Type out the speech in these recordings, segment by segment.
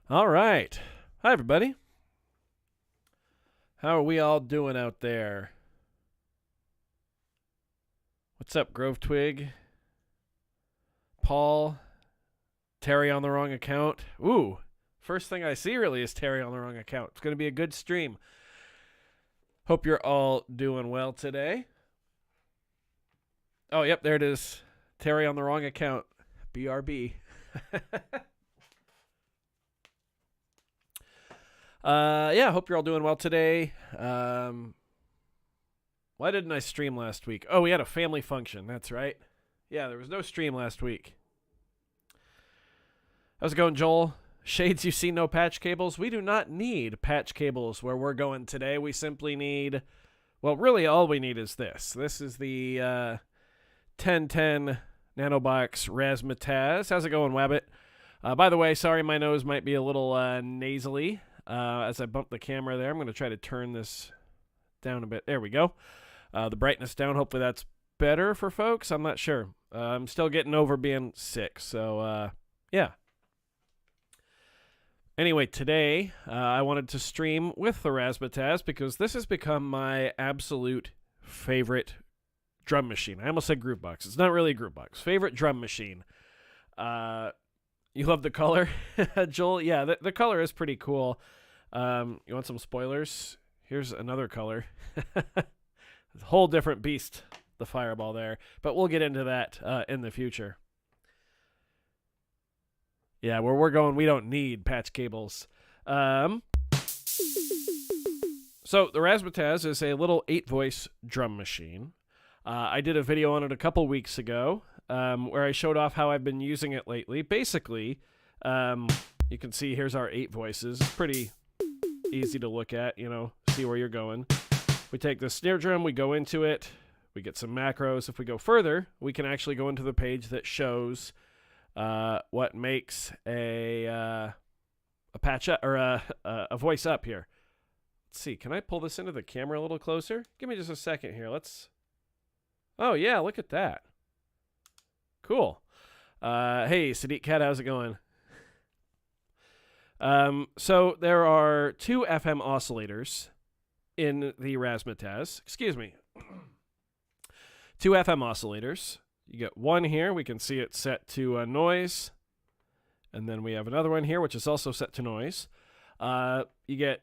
All right. Hi, everybody. How are we all doing out there? What's up, Grove Twig? Paul? Terry on the wrong account? Ooh, first thing I see really is Terry on the wrong account. It's going to be a good stream. Hope you're all doing well today. Oh, yep, there it is. Terry on the wrong account. BRB. Yeah, hope you're all doing well today. Why didn't I stream last week? Oh, we had a family function. That's right. Yeah, there was no stream last week. How's it going, Joel? Shades, you see no patch cables? We do not need patch cables where we're going today. We simply need, well, really all we need is this. This is the 1010 Nanobox Razzmatazz. How's it going, Wabbit? By the way, sorry my nose might be a little nasally as I bump the camera there. I'm going to try to turn this down a bit. There we go. The brightness down. Hopefully that's better for folks. I'm not sure. I'm still getting over being sick. So, yeah. Anyway, today I wanted to stream with the Rasmataz because this has become my absolute favorite drum machine. I almost said Groovebox. It's not really a Groovebox. Favorite drum machine. You love the color, Joel? Yeah, the color is pretty cool. You want some spoilers? Here's another color. A whole different beast, the Fireball there. But we'll get into that in the future. Yeah, where we're going, we don't need patch cables. So the Rasmataz is a little 8-voice drum machine. I did a video on it a couple weeks ago where I showed off how I've been using it lately. Basically, you can see here's our 8 voices. It's pretty easy to look at, see where you're going. We take the snare drum, we go into it, we get some macros. If we go further, we can actually go into the page that shows what makes a patch up, or a voice up here. Let's see, can I pull this into the camera a little closer? Give me just a second here. Oh yeah, look at that. Cool. Hey, Sadiq Cat, how's it going? So there are 2 FM oscillators in the Rasmataz. Excuse me. 2 FM oscillators. You get one here. We can see it set to noise. And then we have another one here, which is also set to noise. You get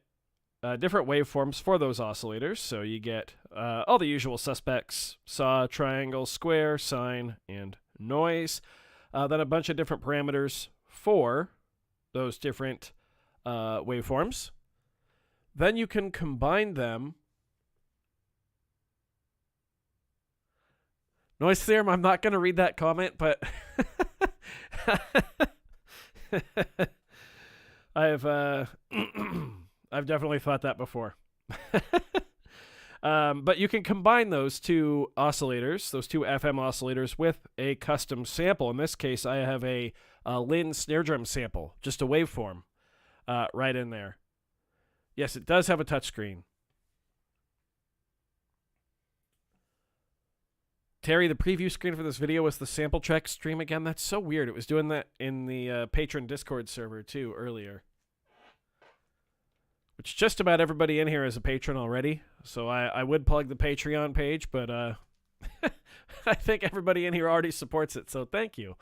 different waveforms for those oscillators. So you get all the usual suspects: saw, triangle, square, sine, and noise. Then a bunch of different parameters for those different waveforms. Then you can combine them. Noise theorem, I'm not going to read that comment, but I've definitely thought that before. But you can combine those 2 oscillators, those 2 FM oscillators, with a custom sample. In this case, I have a Lynn snare drum sample, just a waveform right in there. Yes, it does have a touchscreen. Terry, the preview screen for this video was the sample track stream again. That's so weird. It was doing that in the patron Discord server, too, earlier. Which just about everybody in here is a patron already. So I would plug the Patreon page, but I think everybody in here already supports it, so thank you.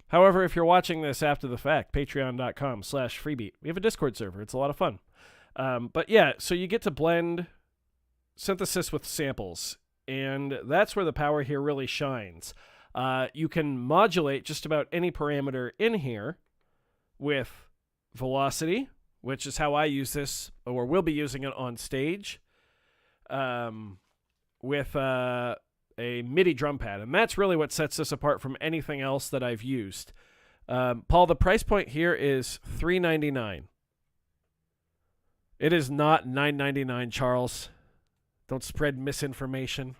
However, if you're watching this after the fact, patreon.com/freebeat. We have a Discord server. It's a lot of fun. But yeah, so you get to blend synthesis with samples, and that's where the power here really shines. You can modulate just about any parameter in here with velocity, which is how I use this, or will be using it on stage, with a MIDI drum pad. And that's really what sets this apart from anything else that I've used. Paul, the price point here is $3.99. It is not $9.99, Charles. Don't spread misinformation.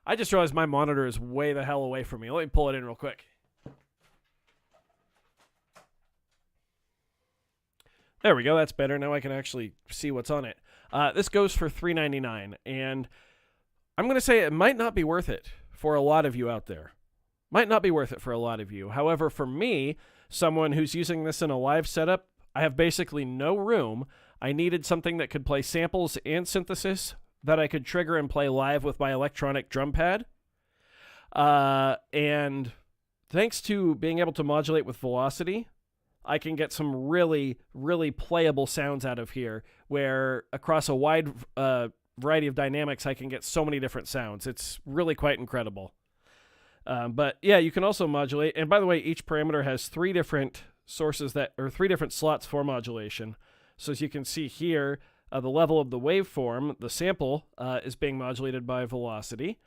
I just realized my monitor is way the hell away from me. Let me pull it in real quick. There we go. That's better. Now I can actually see what's on it. This goes for $3.99, and I'm going to say it might not be worth it for a lot of you out there. Might not be worth it for a lot of you. However, for me, someone who's using this in a live setup, I have basically no room. I needed something that could play samples and synthesis that I could trigger and play live with my electronic drum pad. And thanks to being able to modulate with velocity, I can get some really, really playable sounds out of here, where across a wide variety of dynamics, I can get so many different sounds. It's really quite incredible. But yeah, you can also modulate. And by the way, each parameter has three different three different slots for modulation. So as you can see here, the level of the waveform, the sample, is being modulated by velocity,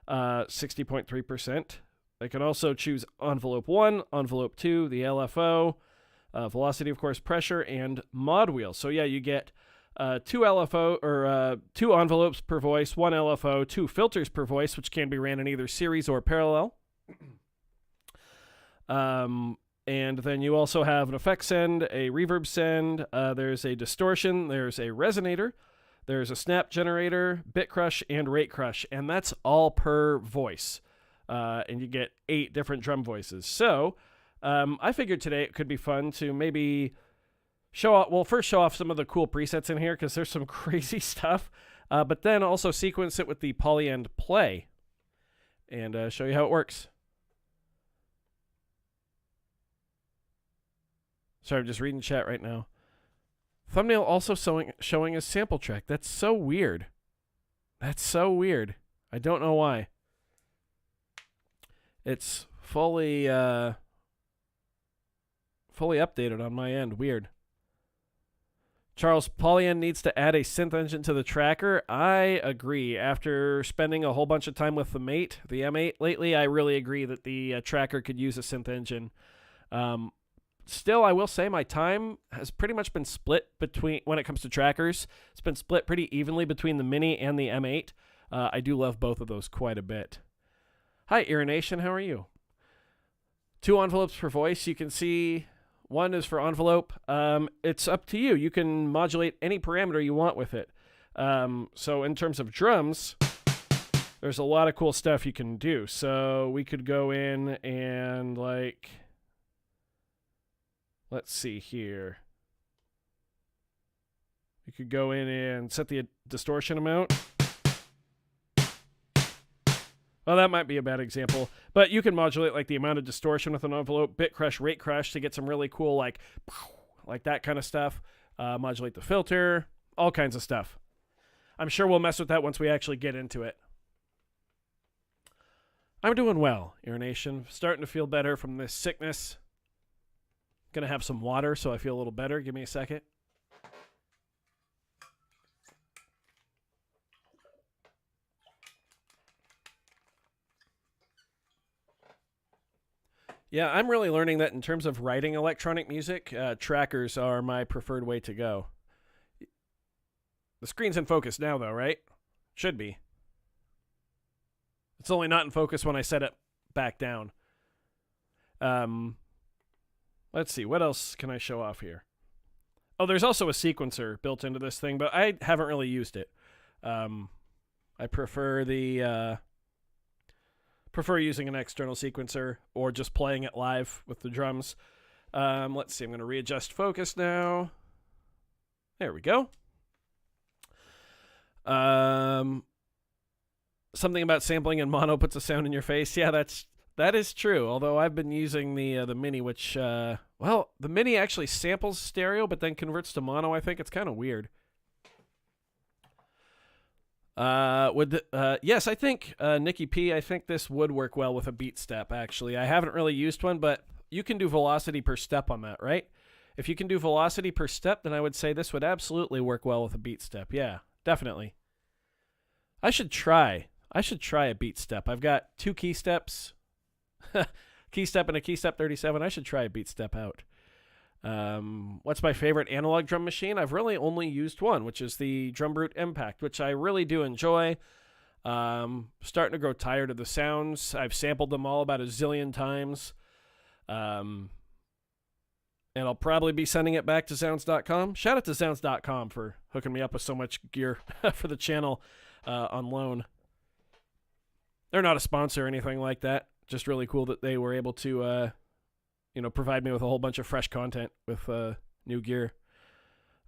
60.3%. I can also choose envelope 1, envelope 2, the LFO, velocity, of course, pressure, and mod wheel. So yeah, you get two LFO or two envelopes per voice, one LFO, two filters per voice, which can be ran in either series or parallel. And then you also have an effect send, a reverb send, there's a distortion, there's a resonator, there's a snap generator, bit crush, and rate crush, and that's all per voice. And you get 8 different drum voices. So I figured today it could be fun to maybe show off some of the cool presets in here, because there's some crazy stuff, but then also sequence it with the polyend play and show you how it works. Sorry, I'm just reading chat right now. Thumbnail also showing a sample track. That's so weird. That's so weird. I don't know why. It's fully updated on my end. Weird. Charles, polyend needs to add a synth engine to the tracker. I agree. After spending a whole bunch of time with the Mate, the M8 lately, I really agree that the tracker could use a synth engine. Still, I will say my time has pretty much been split between, when it comes to trackers, it's been split pretty evenly between the Mini and the M8. I do love both of those quite a bit. Hi, Irination, how are you? 2 envelopes per voice. You can see one is for envelope. It's up to you. You can modulate any parameter you want with it. So in terms of drums, there's a lot of cool stuff you can do. So we could go in and let's see here. You could go in and set the distortion amount. Well, that might be a bad example, but you can modulate like the amount of distortion with an envelope, bit crush, rate crush to get some really cool like that kind of stuff. Modulate the filter, all kinds of stuff. I'm sure we'll mess with that once we actually get into it. I'm doing well, Irination. Starting to feel better from this sickness. Gonna have some water so I feel a little better. Give me a second. Yeah, I'm really learning that in terms of writing electronic music, trackers are my preferred way to go. The screen's in focus now, though, right? Should be. It's only not in focus when I set it back down. Let's see, what else can I show off here? Oh, there's also a sequencer built into this thing, but I haven't really used it. I prefer using an external sequencer or just playing it live with the drums. Let's see, I'm going to readjust focus now. There we go. Something about sampling in mono puts a sound in your face. Yeah, that is true. Although I've been using the Mini, which the Mini actually samples stereo, but then converts to mono. I think it's kind of weird. Yes, I think Nikki P. I think this would work well with a beat step. Actually, I haven't really used one, but you can do velocity per step on that, right? If you can do velocity per step, then I would say this would absolutely work well with a beat step. Yeah, definitely. I should try a beat step. I've got 2 key steps. Key step and a key step 37. I should try a beat step out. What's my favorite analog drum machine? I've really only used one, which is the Drum Brute Impact, which I really do enjoy. Starting to grow tired of the sounds. I've sampled them all about a zillion times. And I'll probably be sending it back to Sounds.com. Shout out to Sounds.com for hooking me up with so much gear for the channel on loan. They're not a sponsor or anything like that. just really cool that they were able to, provide me with a whole bunch of fresh content with new gear.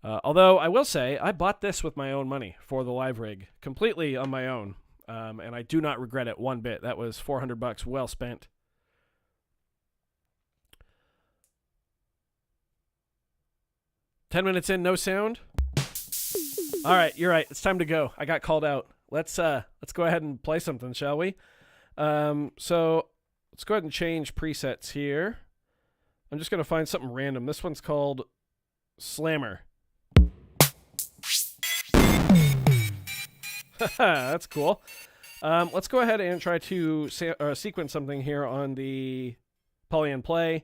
Although I will say, I bought this with my own money for the live rig, completely on my own, and I do not regret it one bit. That was $400 well spent. $10 in, no sound. All right, you're right. It's time to go. I got called out. Let's go ahead and play something, shall we? So let's go ahead and change presets here. I'm just gonna find something random. This one's called Slammer. That's cool. Let's go ahead and try to sequence something here on the Poly and Play.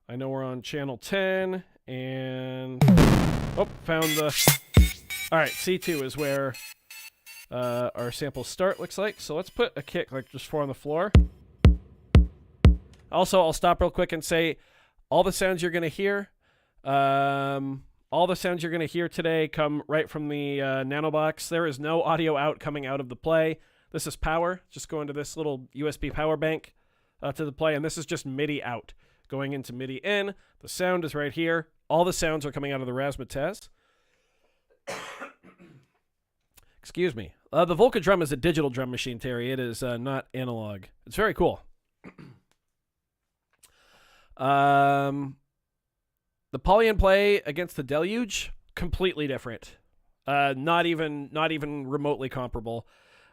I know we're on channel 10, and found the. All right, C2 is where our samples start. Looks like. So let's put a kick like just 4 on the floor. Also, I'll stop real quick and say, all the sounds you're gonna hear. All the sounds you're going to hear today come right from the Nanobox. There is no audio out coming out of the Play. This is power. Just going to this little USB power bank to the Play, and this is just MIDI out. Going into MIDI in. The sound is right here. All the sounds are coming out of the Rasmataz. Excuse me. The Volca drum is a digital drum machine, Terry. It is not analog. It's very cool. The Poly and Play against the Deluge, completely different. Not even remotely comparable.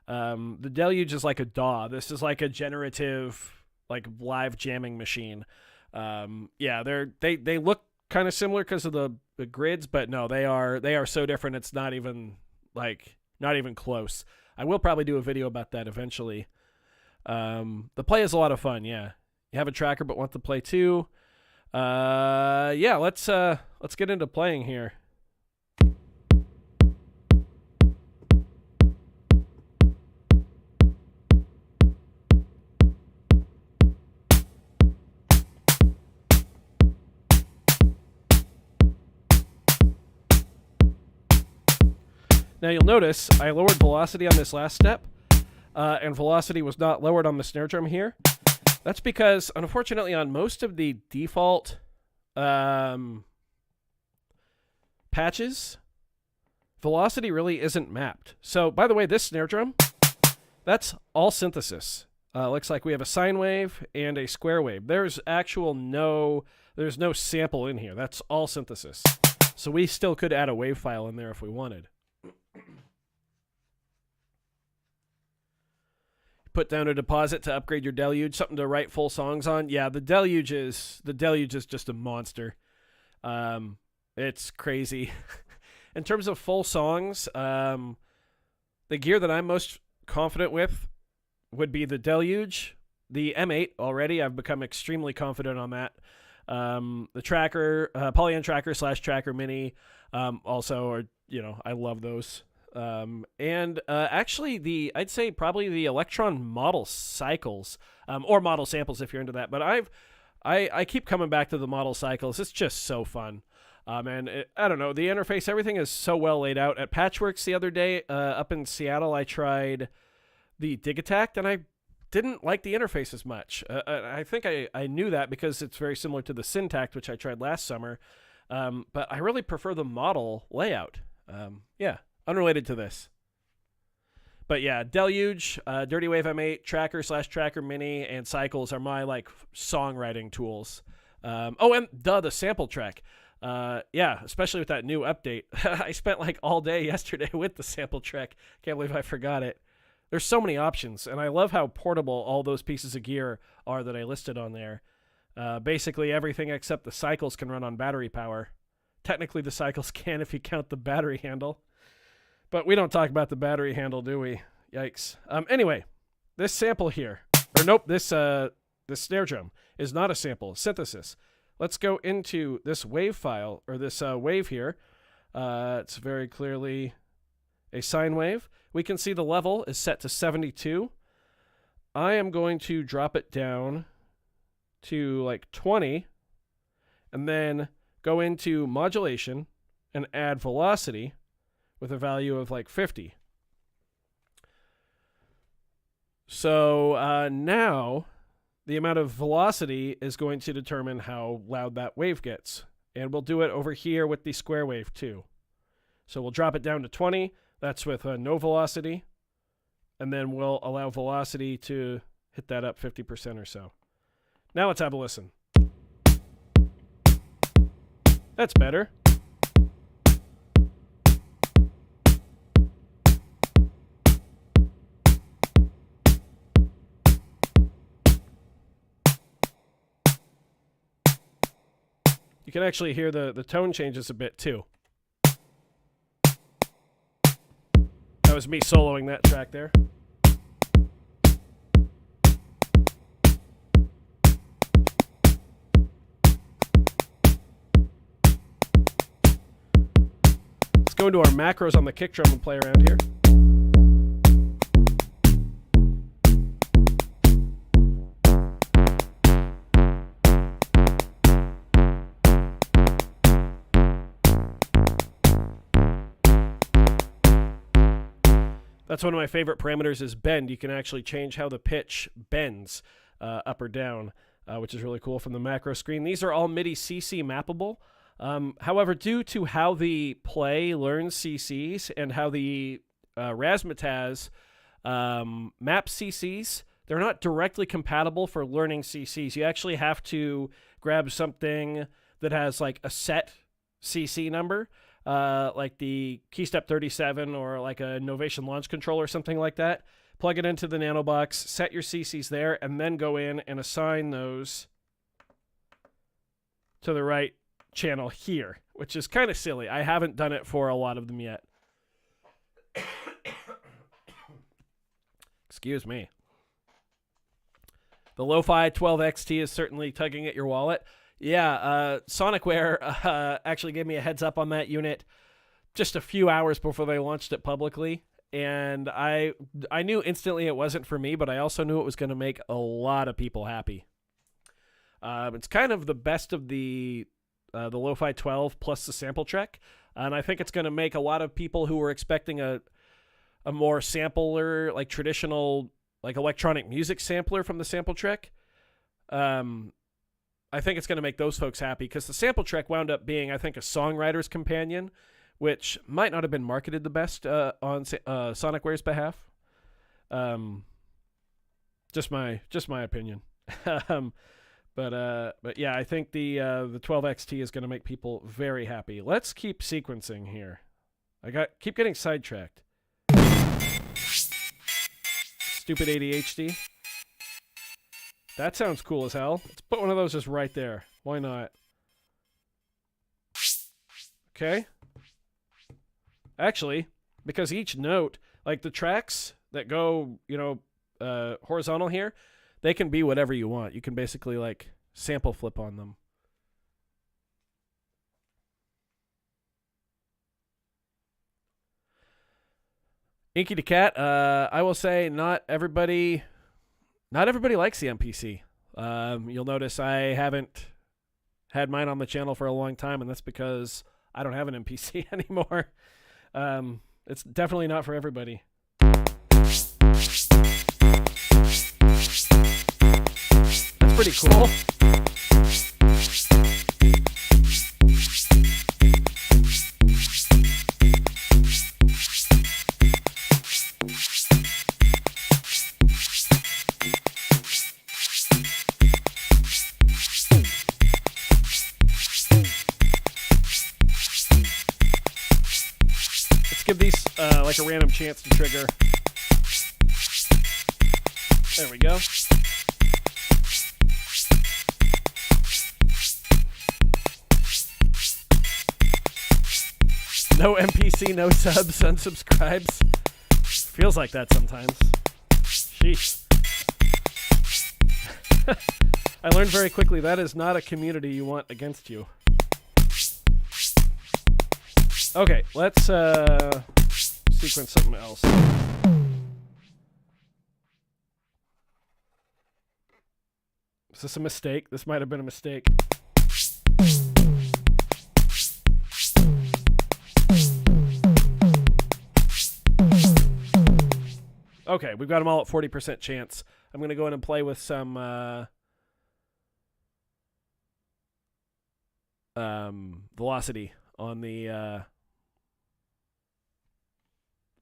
The Deluge is like a DAW. This is like a generative, like live jamming machine. They look kind of similar because of the grids, but no, they are so different. It's not even close. I will probably do a video about that eventually. The Play is a lot of fun. Yeah, you have a tracker but want the Play too. Let's get into playing here. Now you'll notice I lowered velocity on this last step, and velocity was not lowered on the snare drum here. That's because, unfortunately, on most of the default patches, velocity really isn't mapped. So, by the way, this snare drum, that's all synthesis. Looks like we have a sine wave and a square wave. There's no sample in here. That's all synthesis. So we still could add a wave file in there if we wanted. Put down a deposit to upgrade your Deluge, something to write full songs on. Yeah, the Deluge is just a monster. It's crazy. In terms of full songs, the gear that I'm most confident with would be the Deluge, the M8 already. I've become extremely confident on that. The tracker, Poly Tracker / Tracker Mini, also are, I love those. Actually I'd say probably the Electron model cycles, or model samples if you're into that. But I keep coming back to the model cycles. It's just so fun. I don't know, the interface, everything is so well laid out. At Patchworks the other day, up in Seattle, I tried the Digitact, and I didn't like the interface as much. I think I knew that because it's very similar to the Syntact, which I tried last summer. But I really prefer the model layout. Unrelated to this. But yeah, Deluge, Dirty Wave M8, Tracker / Tracker Mini, and Cycles are my songwriting tools. And the sample track. Especially with that new update. I spent all day yesterday with the sample track. Can't believe I forgot it. There's so many options, and I love how portable all those pieces of gear are that I listed on there. Basically everything except the Cycles can run on battery power. Technically the Cycles can if you count the battery handle. But we don't talk about the battery handle, do we? Yikes. Anyway, this sample here, this snare drum is not a sample, synthesis. Let's go into this wave file, or this wave here. It's very clearly a sine wave. We can see the level is set to 72. I am going to drop it down to 20, and then go into modulation and add velocity with a value of 50. So now the amount of velocity is going to determine how loud that wave gets. And we'll do it over here with the square wave too. So we'll drop it down to 20. That's with no velocity. And then we'll allow velocity to hit that up 50% or so. Now let's have a listen. That's better. You can actually hear the tone changes a bit too. That was me soloing that track there. Let's go into our macros on the kick drum and play around here. That's one of my favorite parameters is bend. You can actually change how the pitch bends up or down, which is really cool from the macro screen. These are all MIDI CC mappable. However, due to how the play learns CCs and how the Rasmataz maps CCs, they're not directly compatible for learning CCs. You actually have to grab something that has like a set CC number, like the Keystep 37 or like a Novation launch control or something like that. Plug it into the Nanobox, set your CCs there, and then go in and assign those to the right channel here, which is kind of silly. I haven't done it for a lot of them yet. Excuse me. The Lo-Fi 12XT is certainly tugging at your wallet. Yeah, Sonicware actually gave me a heads up on that unit just a few hours before they launched it publicly, and I knew instantly it wasn't for me, but I also knew it was going to make a lot of people happy. It's kind of the best of the Lo-Fi 12 plus the sample track, and I think it's going to make a lot of people who were expecting a more sampler, like traditional, like electronic music sampler from the sample track. I think it's going to make those folks happy because the sample track wound up being, I think, a songwriter's companion, which might not have been marketed the best on Sonicware's behalf. Just my opinion. But yeah, I think the 12XT is going to make people very happy. Let's keep sequencing here. Keep getting sidetracked. Stupid ADHD. That sounds cool as hell. Let's put one of those just right there. Why not? Okay. Actually, because each note, like the tracks that go, horizontal here, they can be whatever you want. You can basically like sample flip on them. Inky the Cat, I will say not everybody likes the MPC. You'll notice I haven't had mine on the channel for a long time, and that's because I don't have an MPC anymore. It's definitely not for everybody. That's pretty cool. Give these like a random chance to trigger. There we go. No MPC, no subs, unsubscribes. Feels like that sometimes. Sheesh. I learned very quickly that is not a community you want against you. Okay, let's sequence something else. Is this a mistake? This might have been a mistake. Okay, we've got them all at 40% chance. I'm going to go in and play with some velocity on the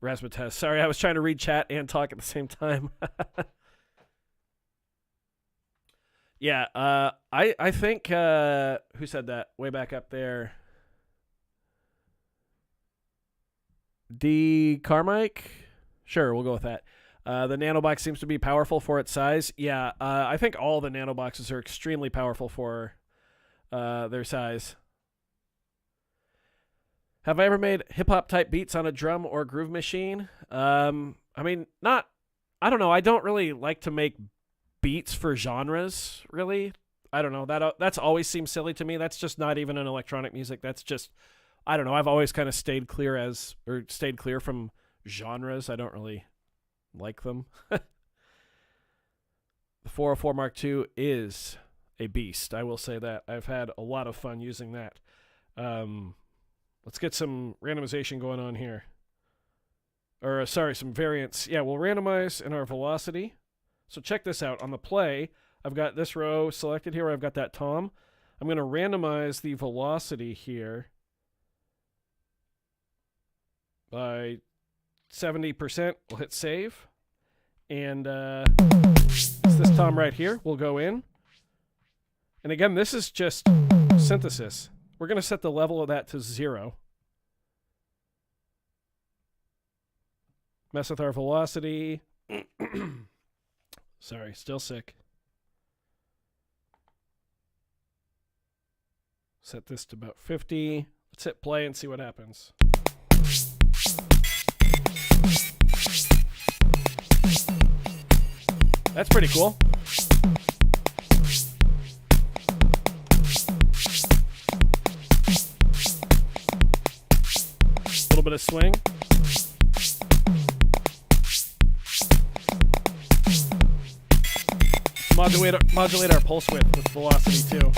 Rasmataz. Sorry, I was trying to read chat and talk at the same time. Yeah, I think who said that way back up there? D. Carmike? Sure, we'll go with that. The Nanobox seems to be powerful for its size. Yeah, I think all the Nanoboxes are extremely powerful for their size. Have I ever made hip-hop type beats on a drum or groove machine? I mean, I don't know. I don't really like to make beats for genres, really. I don't know. That's always seemed silly to me. That's just not even an electronic music. That's just, I don't know. I've always kind of stayed clear from genres. I don't really like them. The 404 Mark II is a beast. I will say that. I've had a lot of fun using that. Let's get some randomization going on here. Or, some variance. Yeah, we'll randomize in our velocity. So check this out. On the play, I've got this row selected here. I've got that tom. I'm going to randomize the velocity here by 70%. We'll hit save. And it's this tom right here. We'll go in. And again, this is just synthesis. We're going to set the level of that to 0. Mess with our velocity. Sorry, still sick. Set this to about 50. Let's hit play and see what happens. That's pretty cool. A little bit of swing. Modulate our pulse width with velocity too.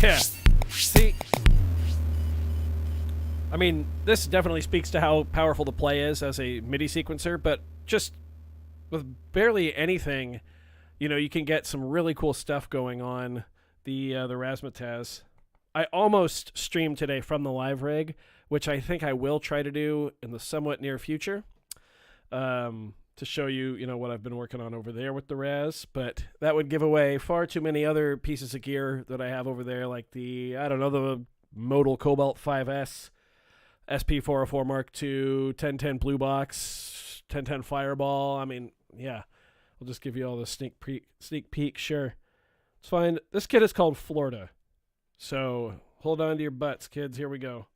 Yeah. See, I mean, this definitely speaks to how powerful the play is as a MIDI sequencer, but just with barely anything, you can get some really cool stuff going on the Rasmataz. I almost streamed today from the live rig, which I think I will try to do in the somewhat near future, to show you, what I've been working on over there with the Raz, but that would give away far too many other pieces of gear that I have over there, like the Modal Cobalt 5S, SP404 Mark II, 1010 Blue Box, 1010 Fireball. I mean, yeah, I'll just give you all the sneak peek. Sure. Let's find, this kit is called Florida. So hold on to your butts, kids. Here we go.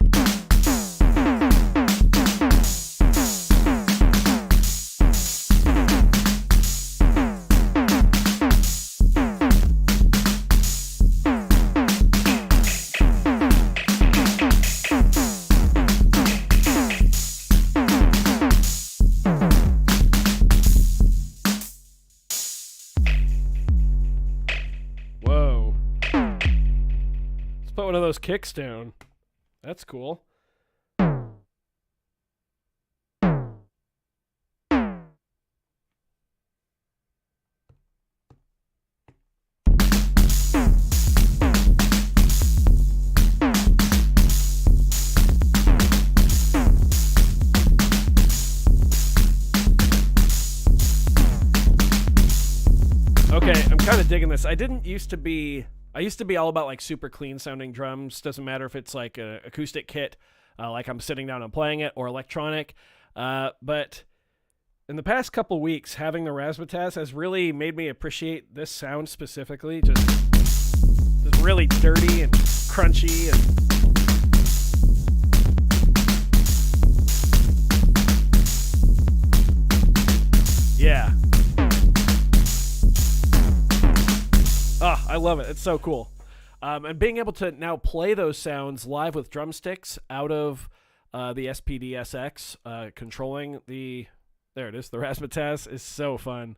Put one of those kicks down. That's cool. Okay, I'm kind of digging this. I used to be all about like super clean sounding drums. Doesn't matter if it's like an acoustic kit, like I'm sitting down and playing it, or electronic. But in the past couple weeks, having the Rasmataz has really made me appreciate this sound specifically. Just really dirty and crunchy and yeah. Oh, I love it. It's so cool. And being able to now play those sounds live with drumsticks out of the SPDSX, controlling there it is, the Rasmataz is so fun.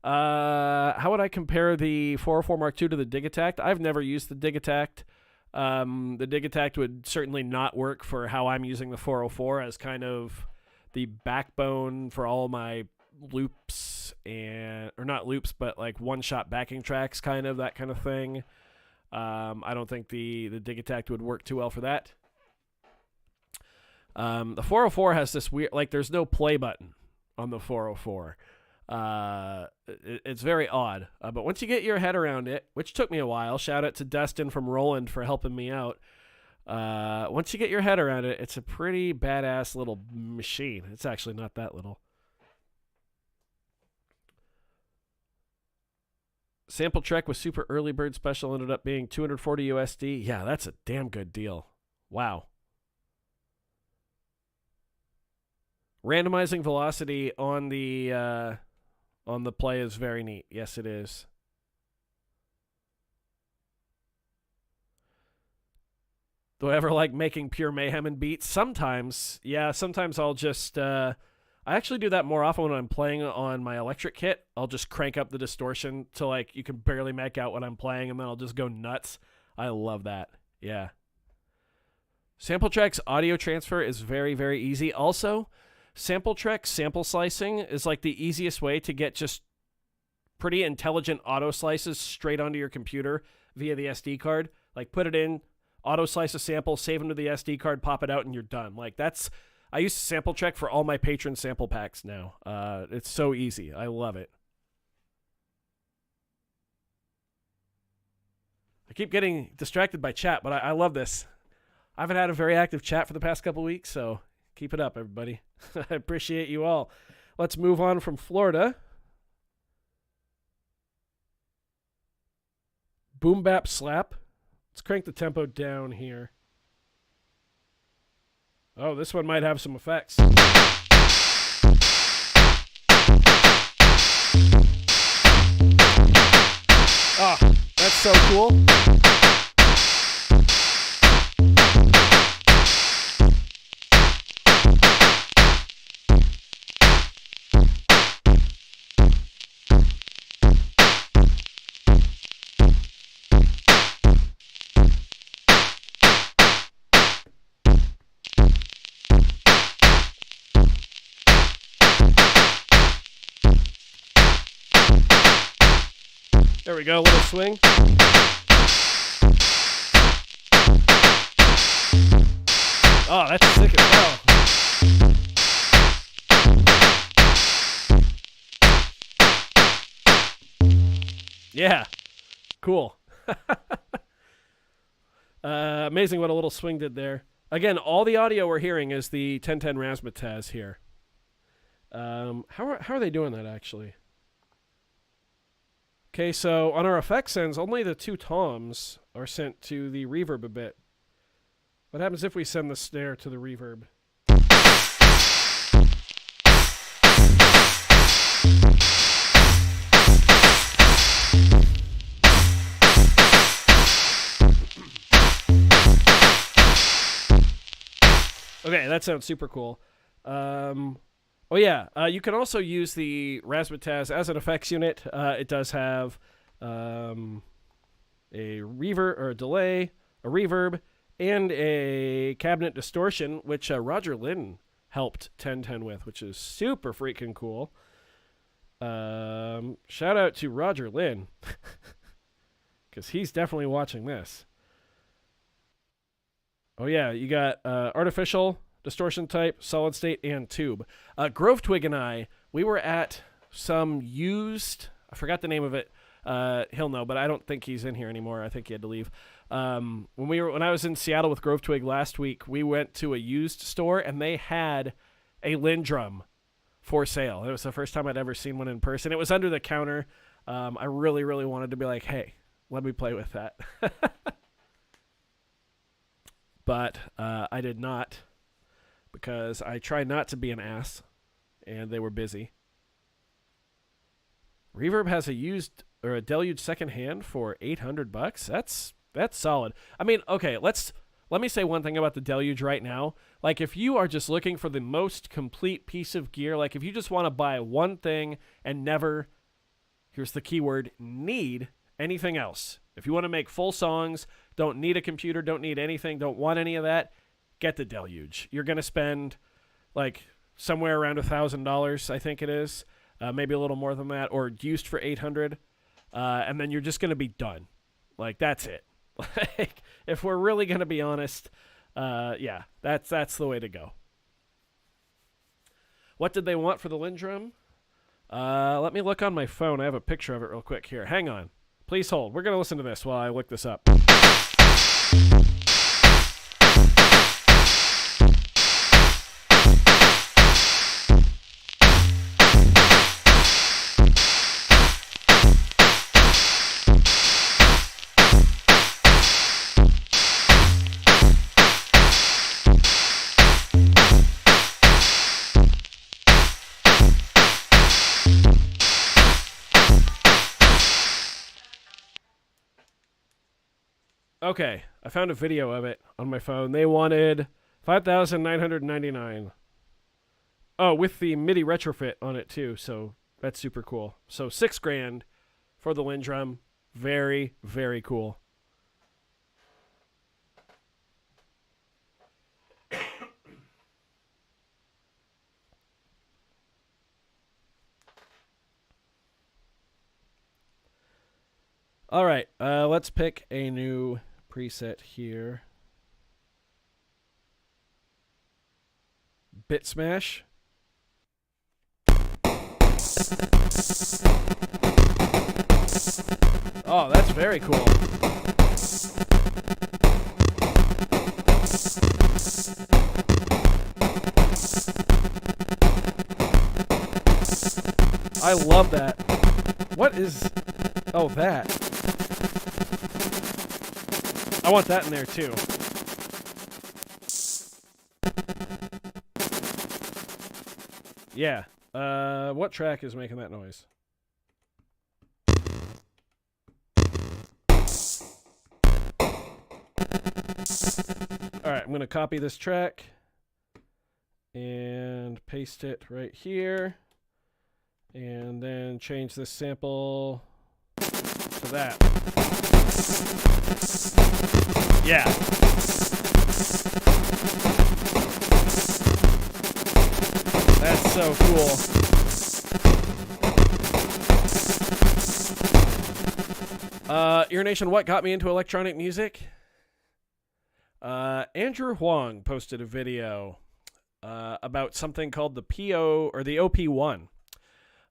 How would I compare the 404 Mark II to the Digitact? I've never used the Digitact. The Digitact would certainly not work for how I'm using the 404 as kind of the backbone for all my loops or not loops, but like one-shot backing tracks, kind of that kind of thing. I don't think the Digitact would work too well for that. The 404 has this weird, like there's no play button on the 404. It's very odd. But once you get your head around it, which took me a while, shout out to Dustin from Roland for helping me out. Once you get your head around it, it's a pretty badass little machine. It's actually not that little. Sample Trek with Super Early Bird Special ended up being $240 USD. Yeah, that's a damn good deal. Wow. Randomizing velocity on the play is very neat. Yes, it is. Do I ever like making pure mayhem in beats? Sometimes. Yeah, sometimes I'll just... I actually do that more often when I'm playing on my electric kit. I'll just crank up the distortion to like you can barely make out what I'm playing, and then I'll just go nuts. I love that. Yeah. Sample Trek's audio transfer is very, very easy. Also, Sample Trek sample slicing is like the easiest way to get just pretty intelligent auto slices straight onto your computer via the SD card. Like put it in, auto slice a sample, save them to the SD card, pop it out, and you're done. Like that's... I use Sample Trek for all my patron sample packs now. It's so easy. I love it. I keep getting distracted by chat, but I love this. I haven't had a very active chat for the past couple weeks, so keep it up, everybody. I appreciate you all. Let's move on from Florida. Boom Bap Slap. Let's crank the tempo down here. Oh, this one might have some effects. Oh, that's so cool. There we go, a little swing. Oh, that's sick as hell. Yeah, cool. Amazing what a little swing did there. Again, all the audio we're hearing is the 1010 Razzmatazz here. How are they doing that, actually? Okay, so on our effects ends, only the two toms are sent to the reverb a bit. What happens if we send the snare to the reverb? Okay, that sounds super cool. Oh yeah, you can also use the Rasmatazz as an effects unit. It does have a reverb or a delay, a reverb, and a cabinet distortion, which Roger Lynn helped 1010 with, which is super freaking cool. Shout out to Roger Lynn, because he's definitely watching this. Oh yeah, you got artificial, distortion type, solid state, and tube. Grove Twig and I, we were at some used, I forgot the name of it. He'll know, but I don't think he's in here anymore. I think he had to leave. When I was in Seattle with Grove Twig last week, we went to a used store and they had a Lynn drum for sale. It was the first time I'd ever seen one in person. It was under the counter. I really, really wanted to be like, hey, let me play with that. But I did not, because I try not to be an ass, and they were busy. Reverb has a used or a Deluge second hand for $800. That's solid. I mean, okay, let's let me say one thing about the Deluge right now. Like, if you are just looking for the most complete piece of gear, like if you just want to buy one thing and never, here's the keyword, need anything else. If you want to make full songs, don't need a computer, don't need anything, don't want any of that, get the Deluge. You're going to spend like somewhere around $1,000, I think it is, maybe a little more than that, or used for $800, and then you're just going to be done. Like, that's it. Like, if we're really going to be honest, yeah, that's the way to go. What did they want for the Lindrum? Let me look on my phone. I have a picture of it real quick here. Hang on. Please hold. We're going to listen to this while I look this up. Okay, I found a video of it on my phone. They wanted $5,999. Oh, with the MIDI retrofit on it too, so that's super cool. So $6,000 for the Lindrum. Very, very cool. All right, let's pick a new preset here. Bit Smash. Oh, that's very cool. I love that. What is... Oh, that. I want that in there, too. Yeah. What track is making that noise? Alright, I'm going to copy this track and paste it right here. And then change this sample to that. Yeah. That's so cool. Urination, what got me into electronic music? Andrew Huang posted a video about something called the PO or the OP1.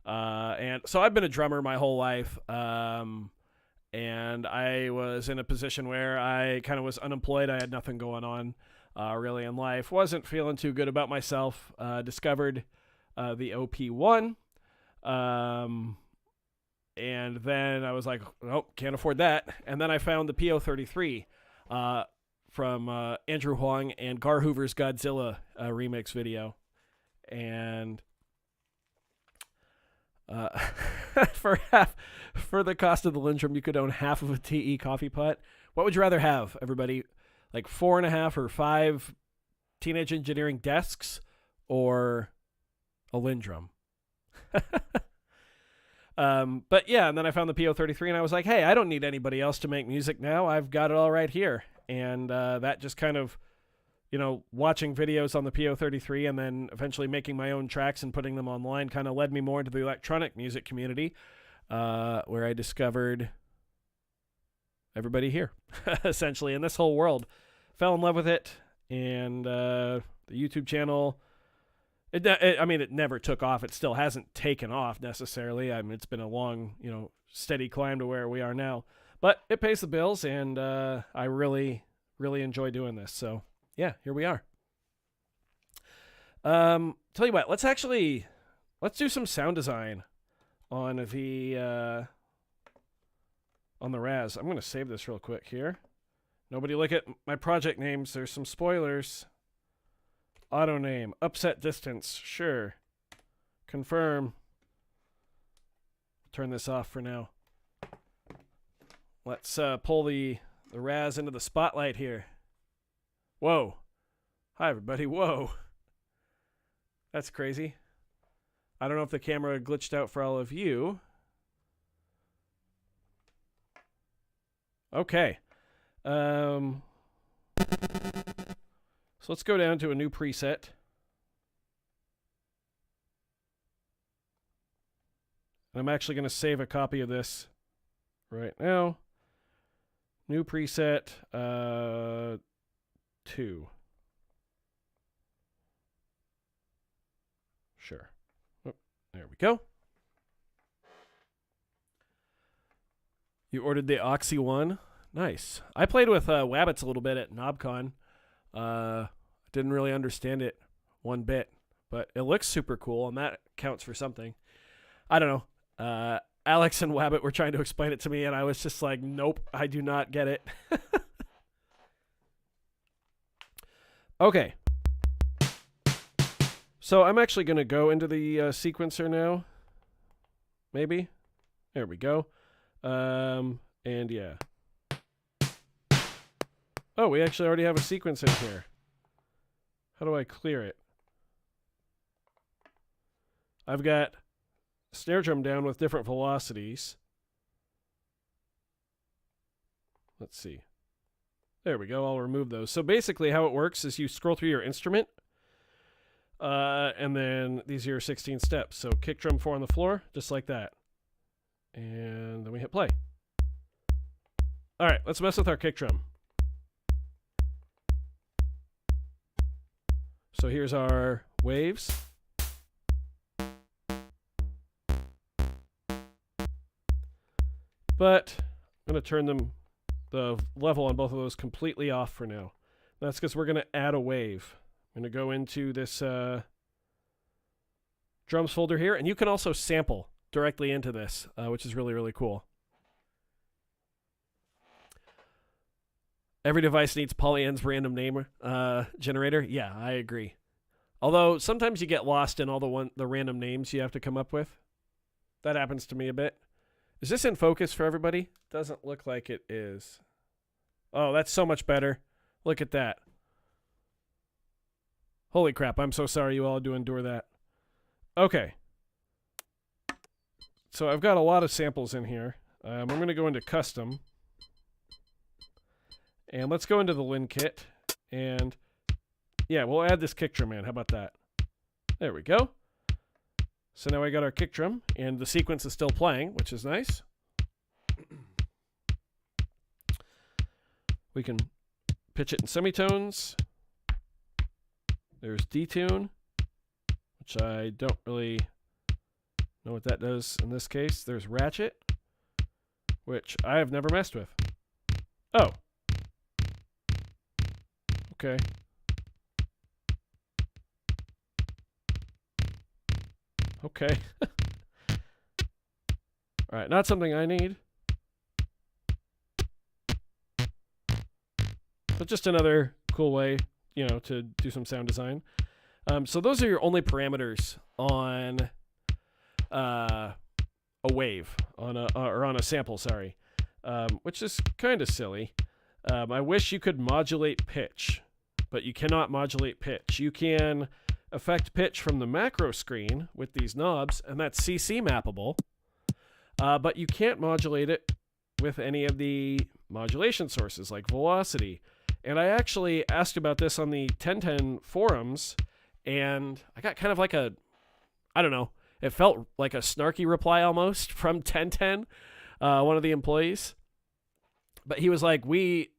And so I've been a drummer my whole life. And I was in a position where I kind of was unemployed. I had nothing going on really in life. Wasn't feeling too good about myself. Discovered the OP1. And then I was like, nope, can't afford that. And then I found the PO33 from Andrew Huang and Gar Hoover's Godzilla remix video. And for the cost of the Lindrum, you could own half of a TE coffee pot. What would you rather have, everybody? Like 4.5 or 5 Teenage Engineering desks, or a Lindrum? But yeah, and then I found the PO33, and I was like, hey, I don't need anybody else to make music now. I've got it all right here. And that just kind of, you know, watching videos on the PO33 and then eventually making my own tracks and putting them online kind of led me more into the electronic music community, where I discovered everybody here, essentially, in this whole world. Fell in love with it, and the YouTube channel, I mean, it never took off. It still hasn't taken off necessarily. I mean, it's been a long, you know, steady climb to where we are now. But it pays the bills, and I really, really enjoy doing this. So, yeah, here we are. Tell you what, let's do some sound design on the Raz. I'm going to save this real quick here. Nobody look at my project names. There's some spoilers. Auto name, upset distance, sure. Confirm. Turn this off for now. Let's pull the Raz into the spotlight here. Whoa. Hi, everybody. Whoa. That's crazy. I don't know if the camera glitched out for all of you. Okay. So let's go down to a new preset. I'm actually going to save a copy of this right now. New preset 2. Sure. Oh, there we go. You ordered the Oxy one? Nice. I played with Wabbits a little bit at NobCon. Didn't really understand it one bit, but it looks super cool, and that counts for something. I don't know. Alex and Wabbit were trying to explain it to me, and I was just like, nope, I do not get it. Okay. So I'm actually going to go into the sequencer now. Maybe. There we go. And yeah. Oh, we actually already have a sequence in here. How do I clear it? I've got snare drum down with different velocities. Let's see. There we go. I'll remove those. So basically how it works is you scroll through your instrument, and then these are your 16 steps. So kick drum 4 on the floor, just like that. And then we hit play. All right, let's mess with our kick drum. So here's our waves. But I'm going to turn the level on both of those completely off for now. That's because we're going to add a wave. I'm going to go into this drums folder here, and you can also sample directly into this, which is really, really cool. Every device needs Polyend's random name generator. Yeah, I agree. Although sometimes you get lost in all the random names you have to come up with. That happens to me a bit. Is this in focus for everybody? Doesn't look like it is. Oh, that's so much better. Look at that. Holy crap, I'm so sorry you all had to endure that. Okay. So I've got a lot of samples in here. I'm going to go into custom. And let's go into the Lin kit. And yeah, we'll add this kick drum in. How about that? There we go. So now I got our kick drum, and the sequence is still playing, which is nice. We can pitch it in semitones. There's detune, which I don't really know what that does in this case. There's ratchet, which I have never messed with. Oh. Okay. Okay. All right, not something I need. But just another cool way, you know, to do some sound design. So those are your only parameters on a wave, on a or on a sample, sorry, which is kind of silly. I wish you could modulate pitch, but you cannot modulate pitch. You can affect pitch from the macro screen with these knobs, and that's CC mappable, but you can't modulate it with any of the modulation sources like velocity. And I actually asked about this on the 1010 forums, and I got kind of like a, I don't know, it felt like a snarky reply almost from 1010, one of the employees. But he was like, we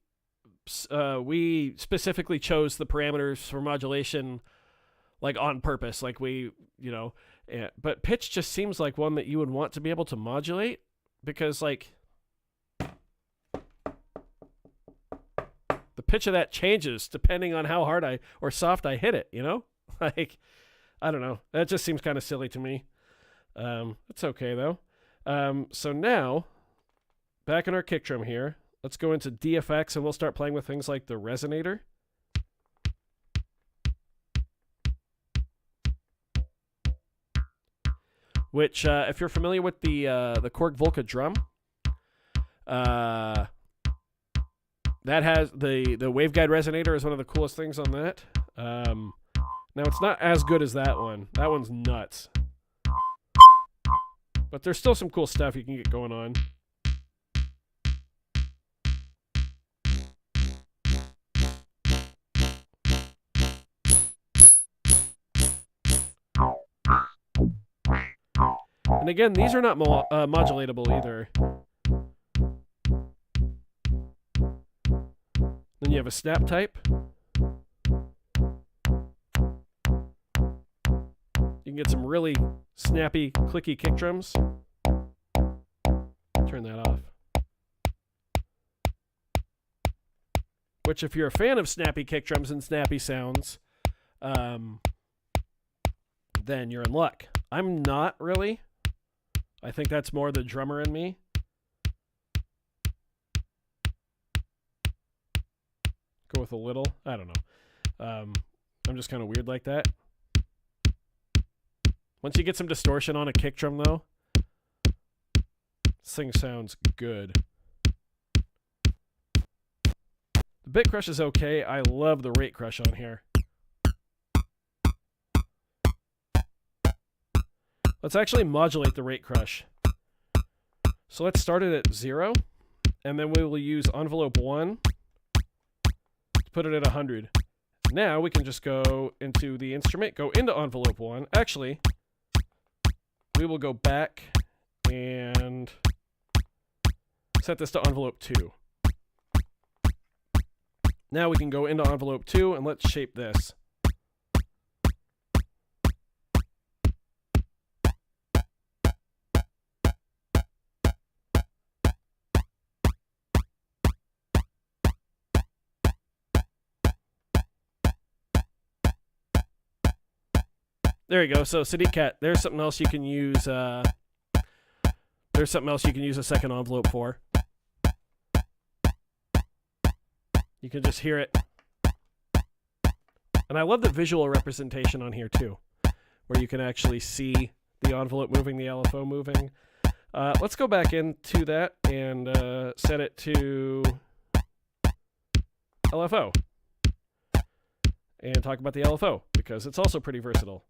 specifically chose the parameters for modulation like on purpose, like we, you know, but pitch just seems like one that you would want to be able to modulate, because like the pitch of that changes depending on how hard or soft I hit it, you know? Like, I don't know. That just seems kind of silly to me. It's okay though. So now, back in our kick drum here, let's go into DFX and we'll start playing with things like the resonator. Which, if you're familiar with the Korg Volca drum, that has the waveguide resonator is one of the coolest things on that. Now it's not as good as that one. That one's nuts. But there's still some cool stuff you can get going on. And again, these are not modulatable either. Then you have a snap type. You can get some really snappy, clicky kick drums. Turn that off. Which, if you're a fan of snappy kick drums and snappy sounds, then you're in luck. I'm not really. I think that's more the drummer in me. Go with a little. I don't know. I'm just kind of weird like that. Once you get some distortion on a kick drum, though, this thing sounds good. The bit crush is okay. I love the rate crush on here. Let's actually modulate the rate crush. So let's start it at 0, and then we will use envelope 1 to put it at 100. Now we can just go into the instrument, go into envelope 1. Actually, we will go back and set this to envelope 2. Now we can go into envelope 2 and let's shape this. There you go. So Sadiq Cat, there's something else you can use. There's something else you can use a second envelope for. You can just hear it. And I love the visual representation on here too, where you can actually see the envelope moving, the LFO moving. Let's go back into that and set it to LFO. And talk about the LFO, because it's also pretty versatile.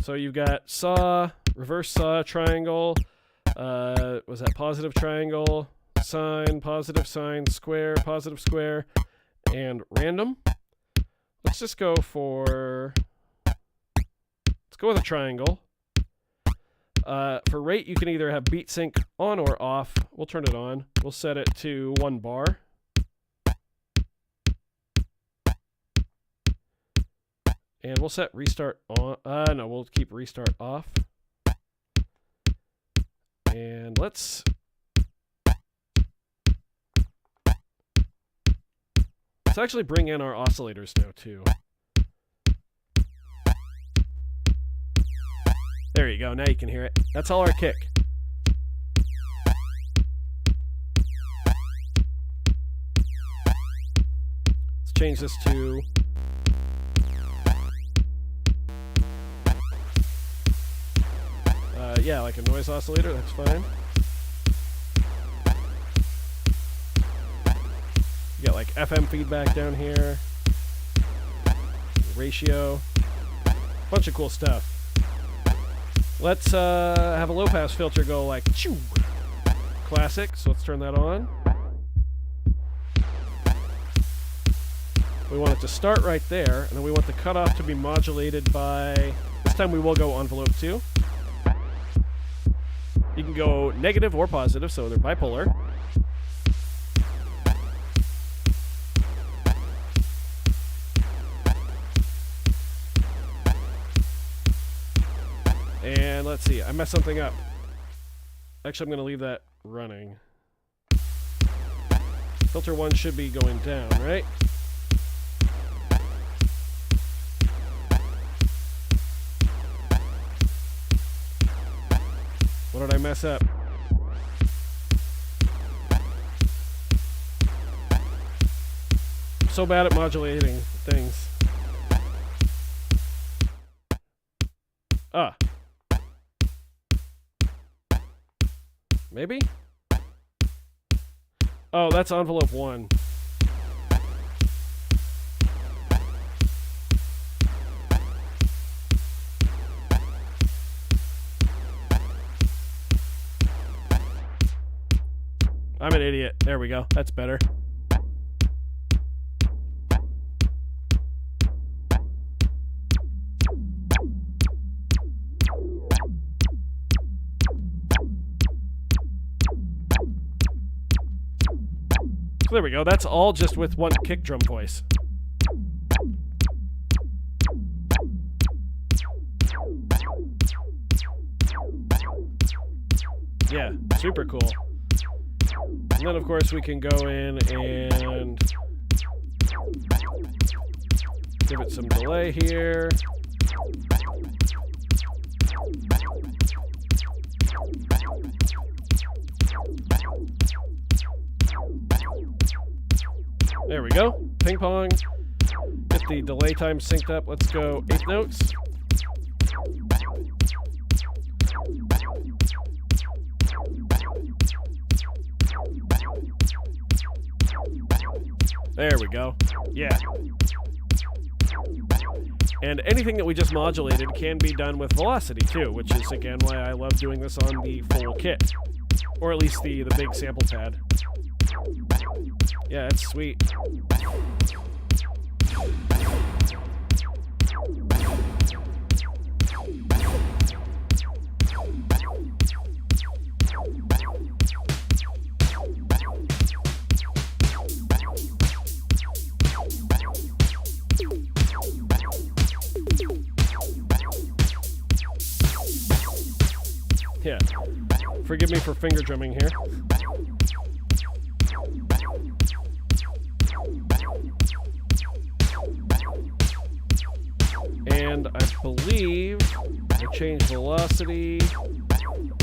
So you've got saw, reverse saw, triangle, was that positive triangle, sine, positive sine, square, positive square, and random. Let's just go for, let's go with a triangle. For rate, you can either have beat sync on or off. We'll turn it on. We'll set it to 1 bar. And we'll set restart on. No, we'll keep restart off. And let's actually bring in our oscillators now too. There you go. Now you can hear it. That's all our kick. Let's change this to yeah, like a noise oscillator, that's fine. You got like FM feedback down here, ratio, bunch of cool stuff. Let's have a low pass filter go like choo, classic. So let's turn that on. We want it to start right there, and then we want the cutoff to be modulated by, this time we will go envelope 2. You can go negative or positive, so they're bipolar. And let's see, I messed something up. Actually, I'm going to leave that running. Filter 1 should be going down, right? What did I mess up? I'm so bad at modulating things. Maybe? Oh, that's envelope 1. I'm an idiot. There we go. That's better. So there we go. That's all just with one kick drum voice. Yeah, super cool. And then, of course, we can go in and give it some delay here. There we go. Ping pong. Get the delay time synced up. Let's go 8 notes. There we go. Yeah. And anything that we just modulated can be done with velocity too, which is again why I love doing this on the full kit. Or at least the big sample pad. Yeah, it's sweet. Yeah. Forgive me for finger drumming here. And I believe I changed velocity.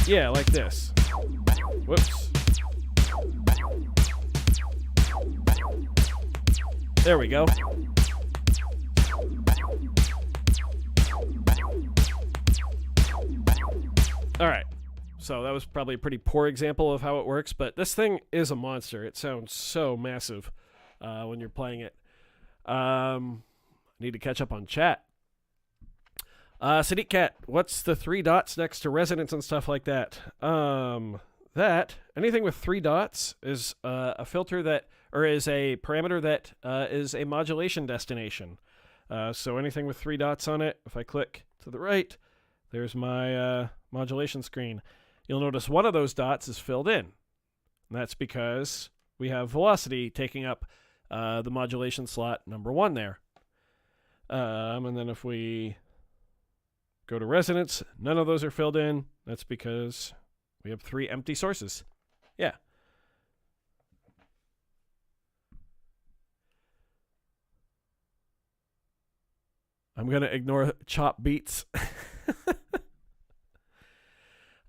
Yeah, like this. Whoops. There we go. All right. So that was probably a pretty poor example of how it works, but this thing is a monster. It sounds so massive when you're playing it. I need to catch up on chat. Sadiq Cat, what's the 3 dots next to resonance and stuff like that? Anything with 3 dots is a filter that, or is a parameter that is a modulation destination. So anything with 3 dots on it, if I click to the right, there's my modulation screen. You'll notice one of those dots is filled in. And that's because we have velocity taking up the modulation slot number 1 there. And then if we go to resonance, none of those are filled in. That's because we have 3 empty sources. Yeah. I'm going to ignore chop beats.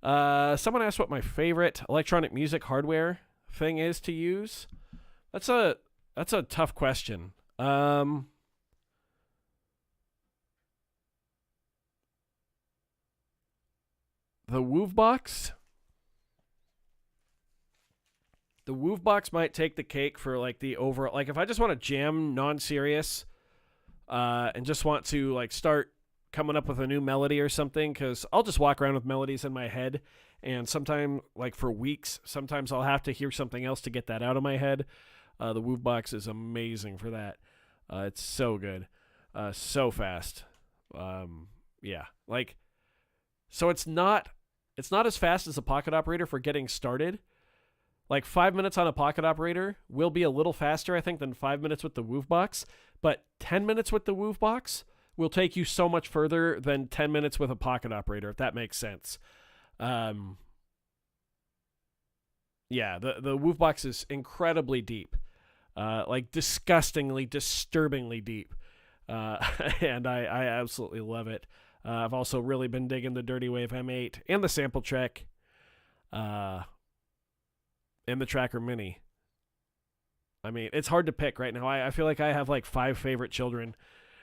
Someone asked what my favorite electronic music hardware thing is to use. That's a tough question. The Woovebox. The Woovebox might take the cake for like the overall. Like if I just want to jam non-serious, and just want to like start coming up with a new melody or something, because I'll just walk around with melodies in my head, and sometimes, like for weeks, sometimes I'll have to hear something else to get that out of my head. The Woovebox is amazing for that. It's so good, so fast. Yeah, like, so it's not as fast as a pocket operator for getting started. Like 5 minutes on a pocket operator will be a little faster, I think, than 5 minutes with the Woovebox. But 10 minutes with the Woovebox will take you so much further than 10 minutes with a pocket operator, if that makes sense. Yeah, the Woovebox is incredibly deep. Like disgustingly, disturbingly deep. And I absolutely love it. I've also really been digging the Dirty Wave M8 and the Sample Trek. And the Tracker Mini. I mean, it's hard to pick right now. I feel like I have like 5 favorite children.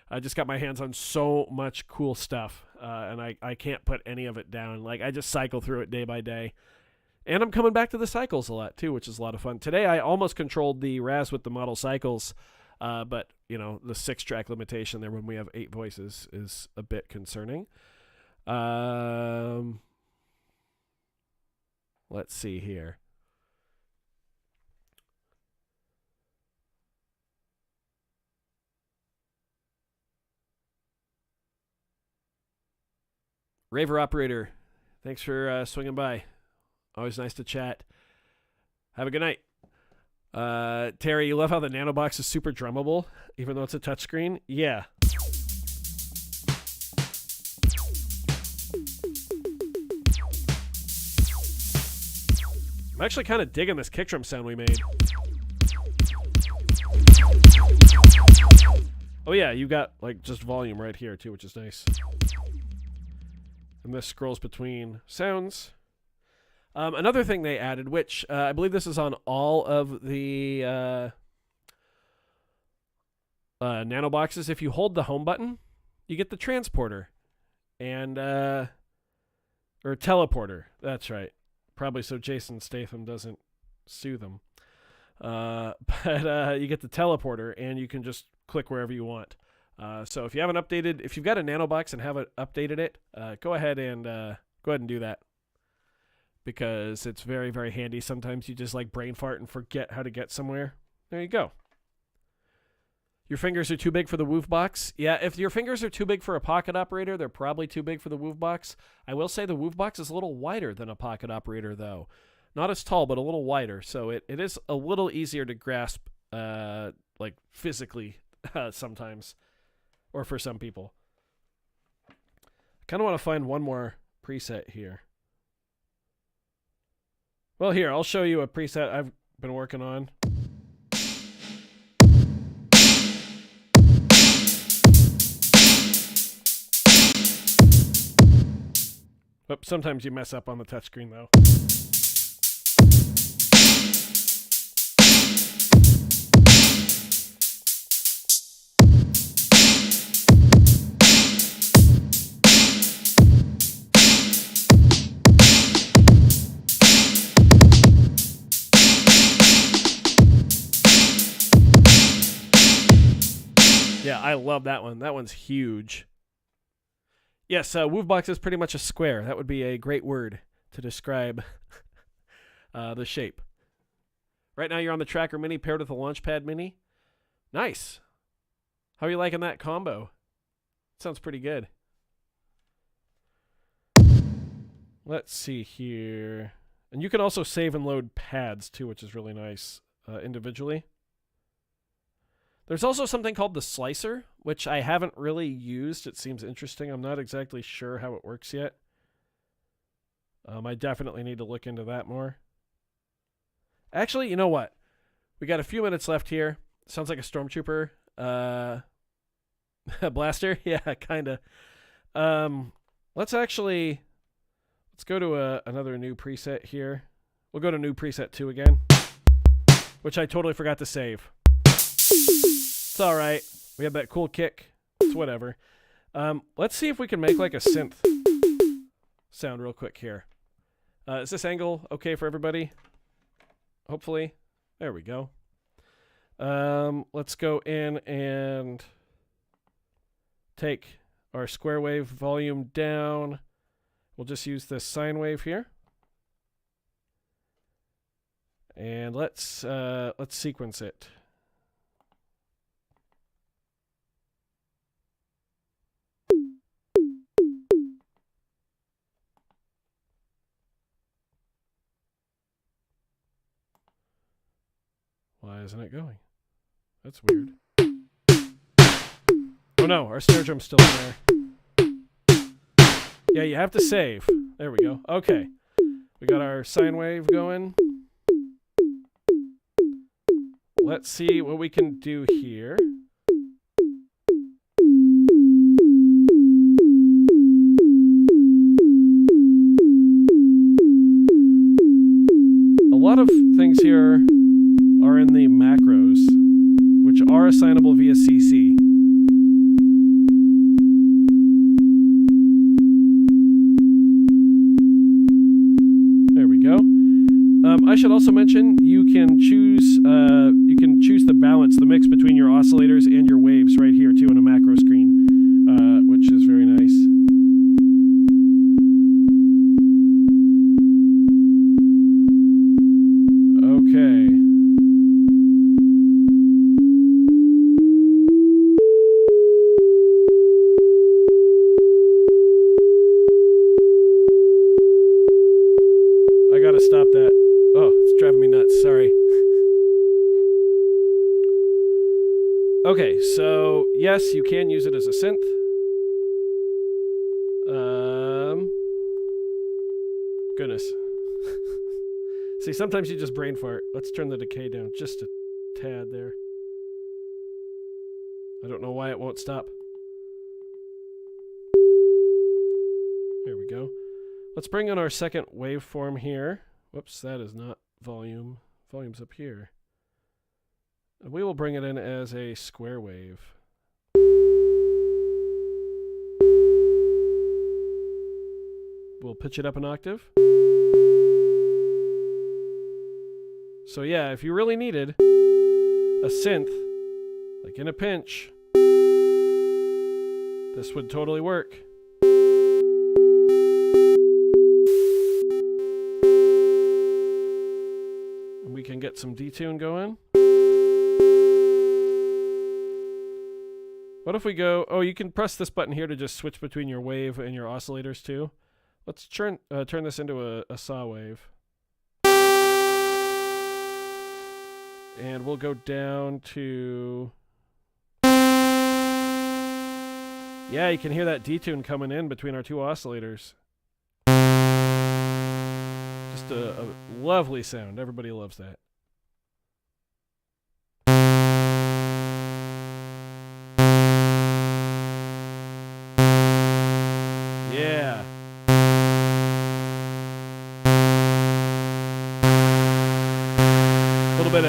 I just got my hands on so much cool stuff, and I can't put any of it down. Like, I just cycle through it day by day. And I'm coming back to the cycles a lot too, which is a lot of fun. Today I almost controlled the Raz with the model cycles, but you know, the 6-track limitation there when we have 8 voices is a bit concerning. Let's see here. Raver Operator, thanks for swinging by. Always nice to chat. Have a good night. Terry, you love how the Nanobox is super drummable, even though it's a touchscreen? Yeah. I'm actually kind of digging this kick drum sound we made. Oh yeah, you got like just volume right here too, which is nice. And this scrolls between sounds. Another thing they added, which I believe this is on all of the Nanoboxes, if you hold the home button, you get the transporter and or teleporter. That's right. Probably so Jason Statham doesn't sue them. But you get the teleporter and you can just click wherever you want. So if you haven't updated, if you've got a Nanobox and haven't updated it, go ahead and do that, because it's very, very handy. Sometimes you just like brain fart and forget how to get somewhere. There you go. Your fingers are too big for the Woof box. Yeah, if your fingers are too big for a pocket operator, they're probably too big for the Woof box. I will say the Woof box is a little wider than a pocket operator, though. Not as tall, but a little wider. So it is a little easier to grasp, like physically, sometimes, or for some people. I kind of want to find one more preset here. Well, here, I'll show you a preset I've been working on. But sometimes you mess up on the touchscreen, though. Yeah, I love that one. That one's huge. Yes, Woofbox is pretty much a square. That would be a great word to describe the shape. Right now you're on the Tracker Mini paired with the Launchpad Mini. Nice. How are you liking that combo? Sounds pretty good. Let's see here. And you can also save and load pads too, which is really nice individually. There's also something called the Slicer, which I haven't really used. It seems interesting. I'm not exactly sure how it works yet. I definitely need to look into that more. Actually, you know what? We got a few minutes left here. Sounds like a Stormtrooper blaster. Yeah, kind of. Let's go to another new preset here. We'll go to new preset 2 again, which I totally forgot to save. It's all right. We have that cool kick. It's whatever. Let's see if we can make like a synth sound real quick here. Is this angle okay for everybody? Hopefully. There we go. Let's go in and take our square wave volume down. We'll just use this sine wave here. And let's sequence it. Why isn't it going? That's weird. Oh no, our snare drum's still in there. Yeah, you have to save. There we go. Okay. We got our sine wave going. Let's see what we can do here. A lot of things here are in the macros, which are assignable via CC. There we go. should also mention you can choose the balance, the mix between your oscillators and your waves right here too in a macro screen, which is very nice. Okay. I gotta stop that. Oh, it's driving me nuts. Sorry. Okay, so yes, you can use it as a synth. Goodness. See, sometimes you just brain fart. Let's turn the decay down just a tad there. I don't know why it won't stop. There we go. Let's bring in our second waveform here. Whoops, that is not volume. Volume's up here. And we will bring it in as a square wave. We'll pitch it up an octave. So yeah, if you really needed a synth, like in a pinch, this would totally work. And we can get some detune going. What if we go, oh, you can press this button here to just switch between your wave and your oscillators too. Let's turn this into a saw wave. And we'll go down to... Yeah, you can hear that detune coming in between our two oscillators. Just a lovely sound. Everybody loves that. Yeah. A little bit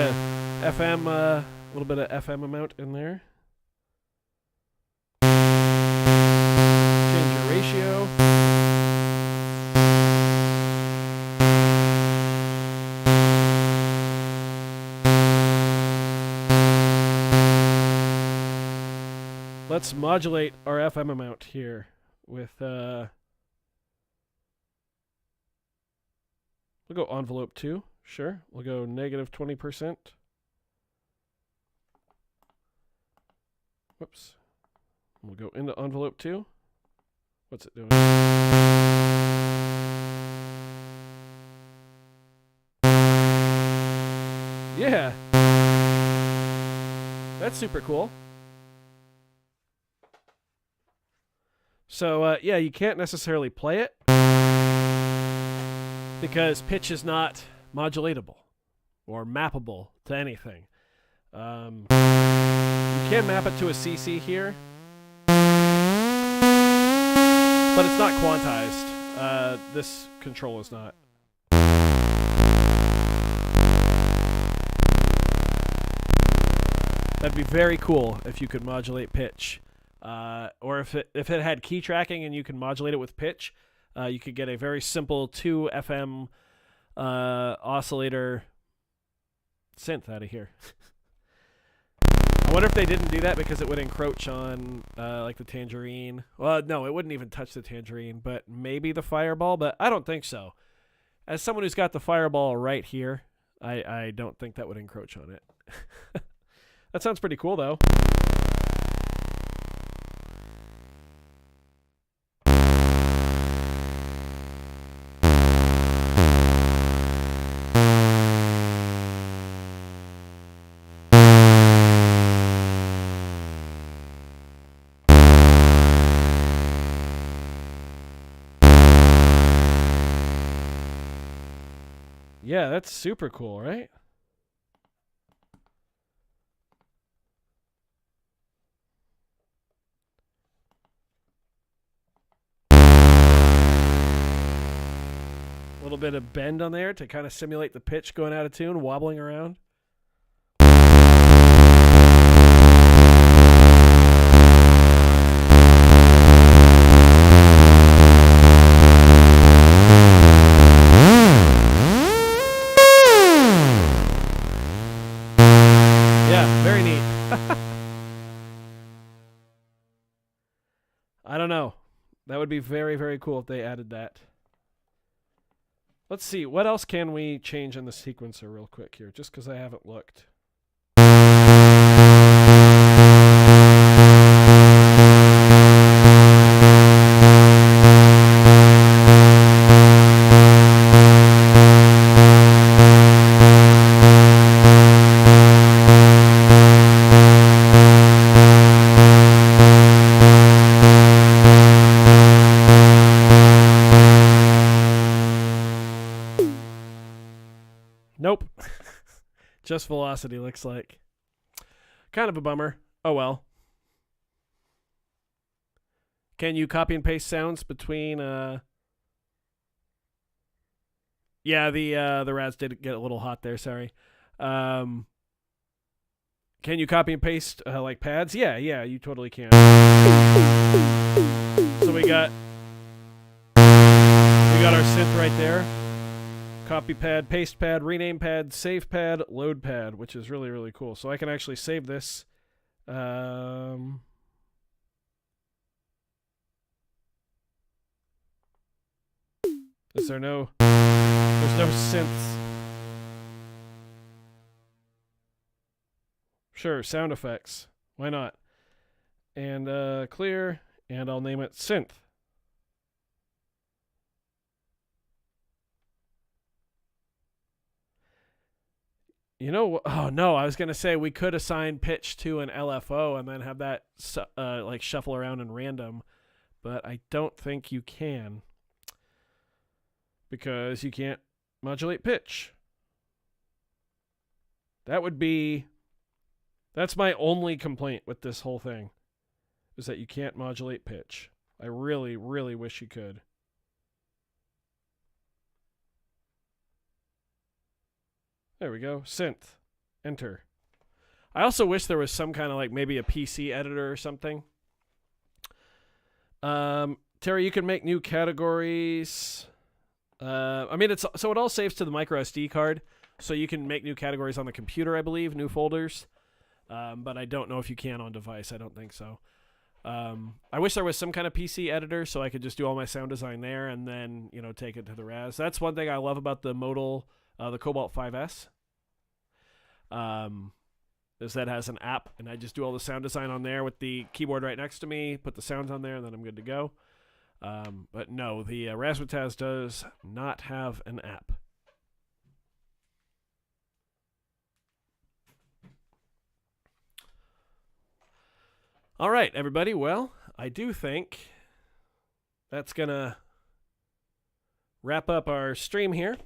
of FM, amount in there. Change your ratio. Let's modulate our FM amount here with we'll go envelope 2. Sure. We'll go negative 20%. Whoops. We'll go into envelope 2. What's it doing? Yeah. That's super cool. So, yeah, you can't necessarily play it because pitch is not modulatable or mappable to anything. You can map it to a CC here, but it's not quantized. This control is not. That'd be very cool if you could modulate pitch. Or if it had key tracking and you can modulate it with pitch, you could get a very simple 2 FM oscillator synth out of here. I wonder if they didn't do that because it would encroach on like the Tangerine. Well, no, it wouldn't even touch the Tangerine, but maybe the Fireball, but I don't think so. As someone who's got the Fireball right here, I don't think that would encroach on it. That sounds pretty cool, though. Yeah, that's super cool, right? A little bit of bend on there to kind of simulate the pitch going out of tune, wobbling around. very neat. I don't know. That would be very, very cool if they added that. Let's see. What else can we change in the sequencer real quick here, just because I haven't looked. Nope. Just velocity looks like. Kind of a bummer. Oh well. Can you copy and paste sounds between Yeah, the Raz did get a little hot there, sorry. Can you copy and paste like pads? Yeah, you totally can. So we got our synth right there. Copy pad, paste pad, rename pad, save pad, load pad, which is really, really cool. So I can actually save this. Is there no... There's no synths. Sure, sound effects. Why not? And clear, and I'll name it Synth. You know, oh no, I was going to say we could assign pitch to an LFO and then have that like shuffle around in random, but I don't think you can because you can't modulate pitch. That's my only complaint with this whole thing, is that you can't modulate pitch. I really, really wish you could. There we go. Synth. Enter. I also wish there was some kind of like maybe a PC editor or something. Terry, you can make new categories. I mean, it all saves to the micro SD card, so you can make new categories on the computer, I believe, new folders. But I don't know if you can on device. I don't think so. I wish there was some kind of PC editor so I could just do all my sound design there and then, take it to the Raz. That's one thing I love about the modal, the Cobalt 5S. Is that has an app, and I just do all the sound design on there with the keyboard right next to me, put the sounds on there, and then I'm good to go. But no, the Rasmataz does not have an app. All right, everybody. Well, I do think that's going to wrap up our stream here.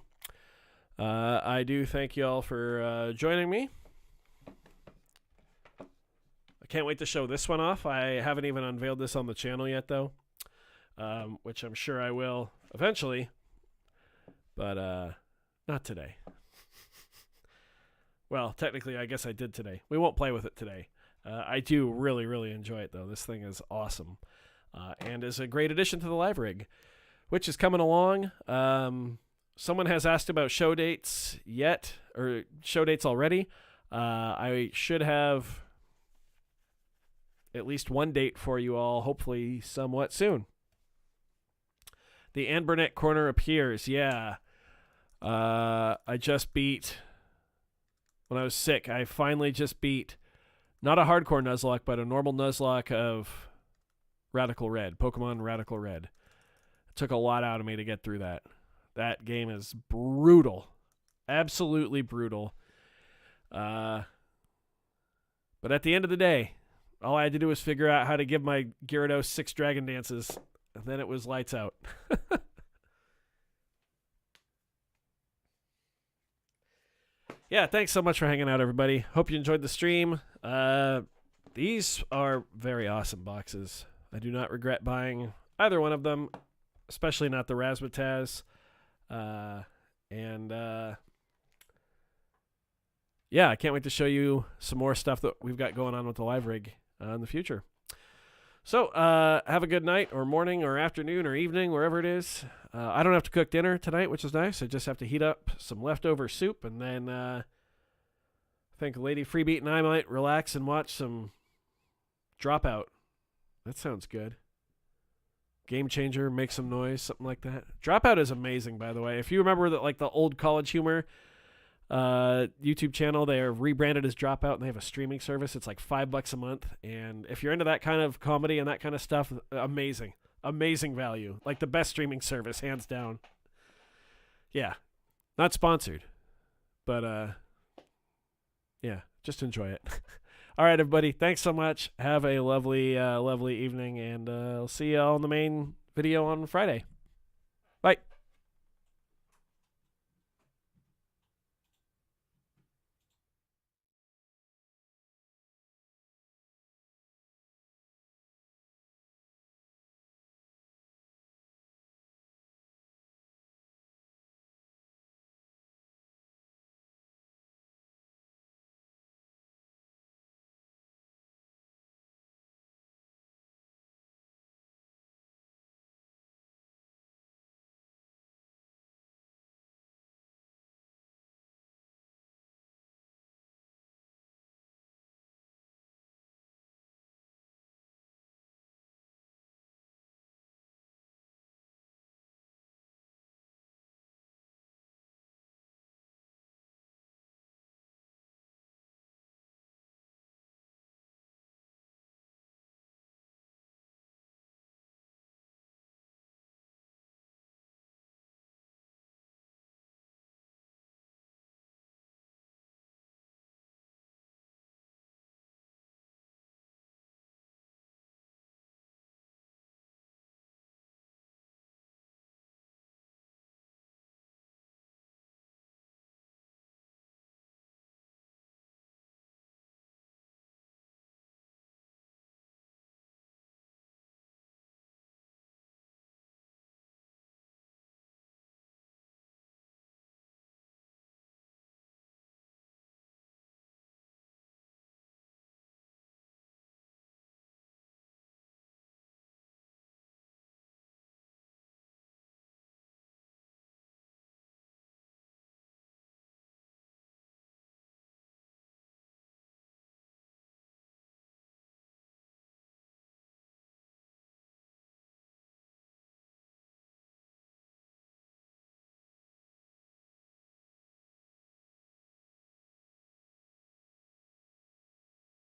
I do thank you all for joining me. I can't wait to show this one off. I haven't even unveiled this on the channel yet, though, which I'm sure I will eventually, but not today. Well, technically, I guess I did today. We won't play with it today. I do really, really enjoy it, though. This thing is awesome and is a great addition to the live rig, which is coming along. Someone has asked about show dates yet, or show dates already. I should have at least one date for you all, hopefully somewhat soon. The Ann Burnett corner appears, yeah. I just beat, when I was sick, I finally just beat, not a hardcore Nuzlocke, but a normal Nuzlocke of Radical Red, Pokemon Radical Red. It took a lot out of me to get through that. That game is brutal. Absolutely brutal. But at the end of the day, all I had to do was figure out how to give my Gyarados 6 Dragon Dances, and then it was lights out. Yeah, thanks so much for hanging out, everybody. Hope you enjoyed the stream. These are very awesome boxes. I do not regret buying either one of them, especially not the Razzmatazz. Yeah, I can't wait to show you some more stuff that we've got going on with the live rig in the future. So, have a good night or morning or afternoon or evening, wherever it is. I don't have to cook dinner tonight, which is nice. I just have to heat up some leftover soup and then I think Lady Freebeat and I might relax and watch some Dropout. That sounds good. Game Changer, make some noise, something like that. Dropout is amazing, by the way. If you remember that, like the old College Humor YouTube channel, they are rebranded as Dropout, and they have a streaming service. It's like $5 a month, and if you're into that kind of comedy and that kind of stuff, amazing value. Like the best streaming service, hands down. Yeah, not sponsored, but yeah, just enjoy it. All right, everybody. Thanks so much. Have a lovely evening, and I'll see you all in the main video on Friday. Bye.